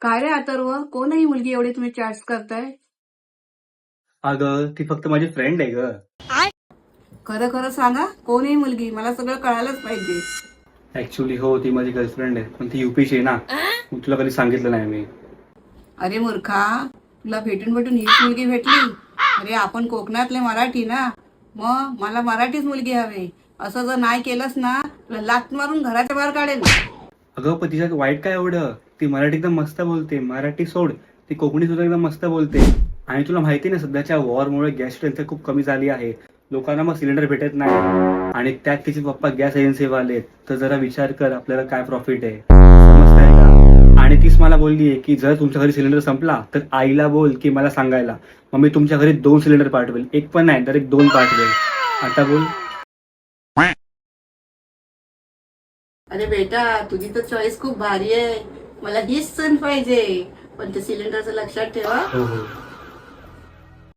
काय रे अथर्व, कोण आहे ही मुलगी एवढी तुम्ही चॅट्स करताय? अगं ती फक्त माझी फ्रेंड आहे ग. खरं खरं सांगा, कोण आहे ही मुलगी? मला सगळं कळायलाच पाहिजे. ऍक्च्युली हो, ती माझी गर्लफ्रेंड आहे, पण ती युपीची आहे ना. मग तुला कधी सांगितलं नाही मी. अरे मूर्खा, तुला भेटून भेटून हीच मुलगी भेटली? अरे आपण कोकणातले मराठी ना, मग मला मराठीच मुलगी हवी. असं जर नाही केलंस ना, तुला लाथ मारून घराच्या बाहेर काढेल. अगं पण तिच्यात वाईट काय एवढं? ती मराठी एकदम मस्त बोलते. मराठी सोड, ती कोकणी सुद्धा एकदम मस्त बोलते. आणि तुला माहिती ना, सध्याच्या वॉरमुळे गॅस टंचाई खूप कमी झाली आहे. लोकांना मग सिलेंडर भेटत नाही, आणि त्यात तिचे पप्पा गॅस एजन्सीवाले आहेत. तर जरा विचार कर, आपल्याला काय प्रॉफिट आहे, समजतंय का? आणि तीच मला बोलली आहे की जर तुमच्या घरी सिलेंडर संपला तर आईला बोल की मला सांगायला. मग मी तुमच्या घरी 2 सिलेंडर पाठवेल, एक पण नाही, डायरेक्ट 2 पाठवेल. आता बोल. अरे बेटा, तुझी तर चॉईस खूप भारी आहे. मला हीच सून पाहिजे, पण ते सिलेंडरचं लक्षात ठेवा. हो हो.